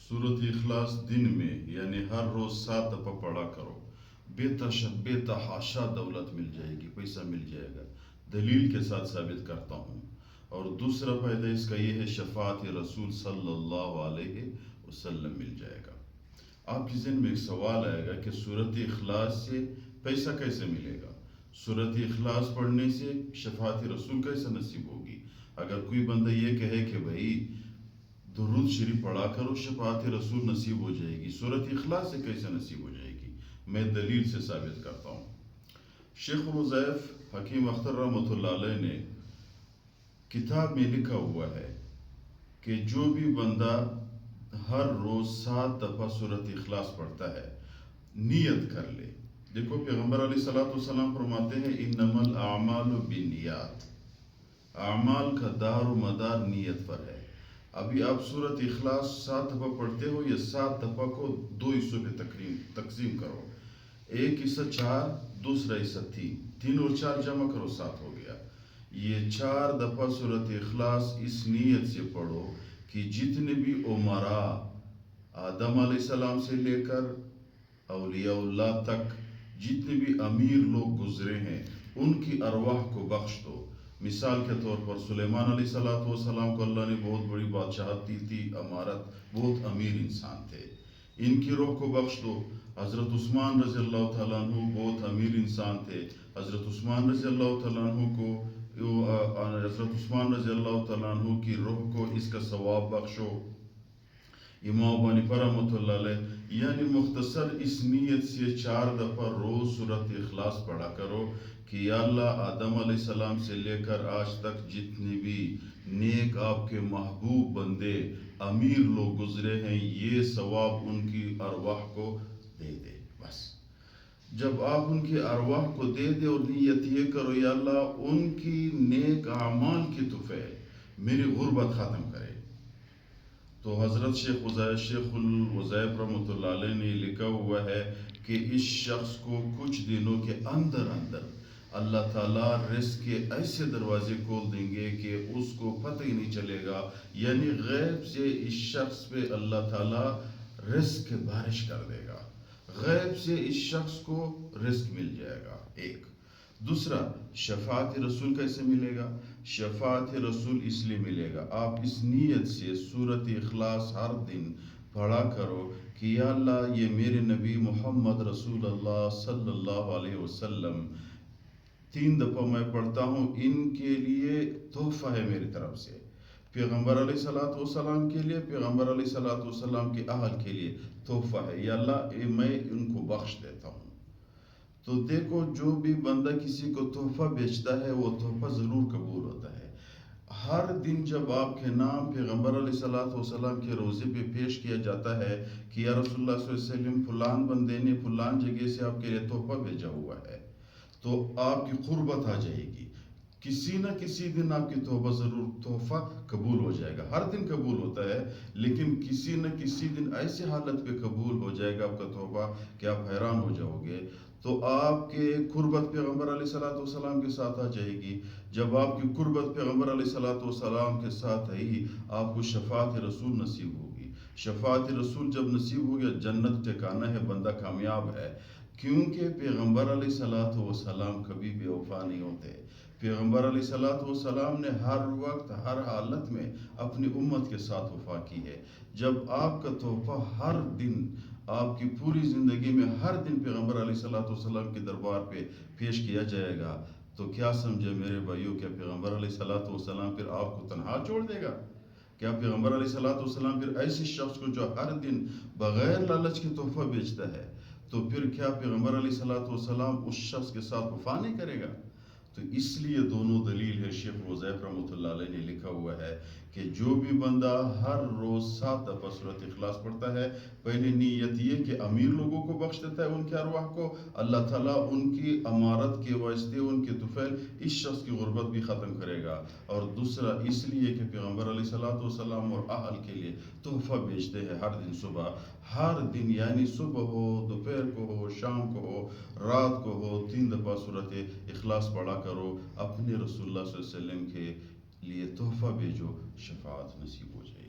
سورۃ اخلاص دن میں یعنی ہر روز 7 دفعہ پڑھا کرو، بے تحاشا دولت مل جائے گی، پیسہ مل جائے گا، دلیل کے ساتھ ثابت کرتا ہوں۔ اور دوسرا فائدہ اس کا یہ ہے شفاعت رسول صلی اللہ علیہ وسلم مل جائے گا۔ آپ کے ذہن میں ایک سوال آئے گا کہ سورۃ اخلاص سے پیسہ کیسے ملے گا؟ سورۃ اخلاص پڑھنے سے شفاعت رسول کیسے نصیب ہوگی؟ اگر کوئی بندہ یہ کہے کہ بھائی درود شریف پڑھا کرو شفاعت رسول نصیب ہو جائے گی، سورۃ اخلاص سے کیسے نصیب ہو جائے گی؟ میں دلیل سے ثابت کرتا ہوں۔ شیخ الوظائف حکیم اختر رحمۃ اللہ علیہ نے کتاب میں لکھا ہوا ہے کہ جو بھی بندہ ہر روز 7 دفعہ سورۃ اخلاص پڑھتا ہے، نیت کر لے۔ دیکھو پیغمبر علیہ السلام فرماتے ہیں انما الاعمال بالنیات، اعمال کا دار و مدار نیت پر ہے۔ ابھی آپ سورۃ اخلاص 7 دفعہ پڑھتے ہو، یہ 7 دفعہ کو 2 حصوں پہ تقسیم کرو، ایک حصہ 4، دوسرا حصہ 3، 3 اور 4 جمع کرو 7 ہو گیا۔ یہ 4 دفعہ سورۃ اخلاص اس نیت سے پڑھو کہ جتنے بھی امراء آدم علیہ السلام سے لے کر اولیاء اللہ تک جتنے بھی امیر لوگ گزرے ہیں ان کی ارواح کو بخش دو۔ مثال کے طور پر سلیمان علیہ السلام کو اللہ نے بہت بڑی بادشاہت دی تھی، امارت، بہت امیر انسان تھے، ان کی روح کو بخش دو۔ حضرت عثمان رضی اللہ تعالیٰ عنہ بہت امیر انسان تھے، حضرت عثمان رضی اللہ تعالیٰ عنہ کو حضرت عثمان رضی اللہ تعالیٰ عنہ کی روح کو اس کا ثواب بخشو۔ امام ابو حنیفہ رحمۃ اللہ علیہ، یعنی مختصر اس نیت سے 4 دفعہ روز سورۃ اخلاص پڑھا کرو کہ یا اللہ آدم علیہ السلام سے لے کر آج تک جتنے بھی نیک آپ کے محبوب بندے امیر لوگ گزرے ہیں، یہ ثواب ان کی ارواح کو دے دے۔ بس جب آپ ان کی ارواح کو دے دے اور نیت یہ کرو یا اللہ ان کی نیک اعمال کی طفیل میری غربت ختم کرے، تو حضرت شیخ الوظائف رحمۃ اللہ علیہ نے لکھا ہوا ہے کہ اس شخص کو کچھ دنوں کے اندر اللہ تعالیٰ رزق کے ایسے دروازے کھول دیں گے کہ اس کو پتہ ہی نہیں چلے گا، یعنی غیب سے اس شخص پہ اللہ تعالیٰ رزق کی بارش کر دے گا، غیب سے اس شخص کو رزق مل جائے گا۔ ایک دوسرا، شفاعت رسول کیسے ملے گا؟ شفاعت رسول اس لیے ملے گا، آپ اس نیت سے سورۃ اخلاص ہر دن پڑھا کرو کہ یا اللہ یہ میرے نبی محمد رسول اللہ صلی اللہ علیہ وسلم 3 دفعہ میں پڑھتا ہوں، ان کے لیے تحفہ ہے میری طرف سے، پیغمبر علیہ السلام کے لیے، پیغمبر علیہ السلام کے اہل کے لیے تحفہ ہے، یا اللہ میں ان کو بخش دیتا ہوں۔ تو دیکھو جو بھی بندہ کسی کو تحفہ بیچتا ہے وہ تحفہ ضرور قبول ہوتا ہے۔ ہر دن جب آپ کے نام پیغمبر علیہ السلام کے روزے پہ پیش کیا جاتا ہے کہ یا رسول اللہ صلی اللہ علیہ وسلم فلان بندے نے فلان جگہ سے آپ کے لیے تحفہ بھیجا ہوا ہے، تو آپ کی قربت آ جائے گی، کسی نہ کسی دن آپ کی تحفہ قبول ہو جائے گا۔ ہر دن قبول ہوتا ہے لیکن کسی نہ کسی دن ایسی حالت پہ قبول ہو جائے گا آپ کا تحفہ کہ آپ حیران ہو جاؤ گے۔ تو آپ کے قربت پیغمبر علیہ السلام کے ساتھ آ جائے گی۔ جب آپ کی قربت پیغمبر علیہ السلام کے ساتھ آئی، آپ کو شفاعت رسول نصیب ہوگی۔ شفاعت رسول جب نصیب ہو گیا، جنت ٹھکانہ ہے، بندہ کامیاب ہے، کیونکہ پیغمبر علیہ السلام کبھی بے وفا نہیں ہوتے۔ پیغمبر علیہ السلام نے ہر وقت ہر حالت میں اپنی امت کے ساتھ وفا کی ہے۔ جب آپ کا تحفہ ہر دن آپ کی پوری زندگی میں ہر دن پیغمبر علیہ السلام کے دربار پہ پیش کیا جائے گا، تو کیا سمجھے میرے بھائیوں، کیا پیغمبر علیہ السلام پھر آپ کو تنہا چھوڑ دے گا؟ کیا پیغمبر علیہ السلام پھر ایسے شخص کو جو ہر دن بغیر لالچ کے تحفہ بیچتا ہے، تو پھر کیا پیغمبر علیہ السلام اس شخص کے ساتھ وفا نہیں کرے گا؟ تو اس لیے دونوں دلیل ہے، شیخ الوظائف رحمۃ اللہ علیہ نے لکھا ہوا ہے کہ جو بھی بندہ ہر روز 7 دفعہ سورۃ اخلاص پڑھتا ہے، پہلے نیت یہ کہ امیر لوگوں کو بخش دیتا ہے ان کے ارواح کو، اللہ تعالیٰ ان کی امارت کے واسطے ان کے طفیل اس شخص کی غربت بھی ختم کرے گا، اور دوسرا اس لیے کہ پیغمبر علیہ السلام اور اہل کے لیے تحفہ بیچتے ہیں ہر دن صبح، ہر دن یعنی صبح ہو، دوپہر کو ہو، شام کو ہو، رات کو ہو، 3 دفعہ سورۃ اخلاص پڑھا کرو، اپنے رسول اللہ صلی اللہ علیہ وسلم کے لیے تحفہ بھیجو، شفاعت نصیب ہو جائے۔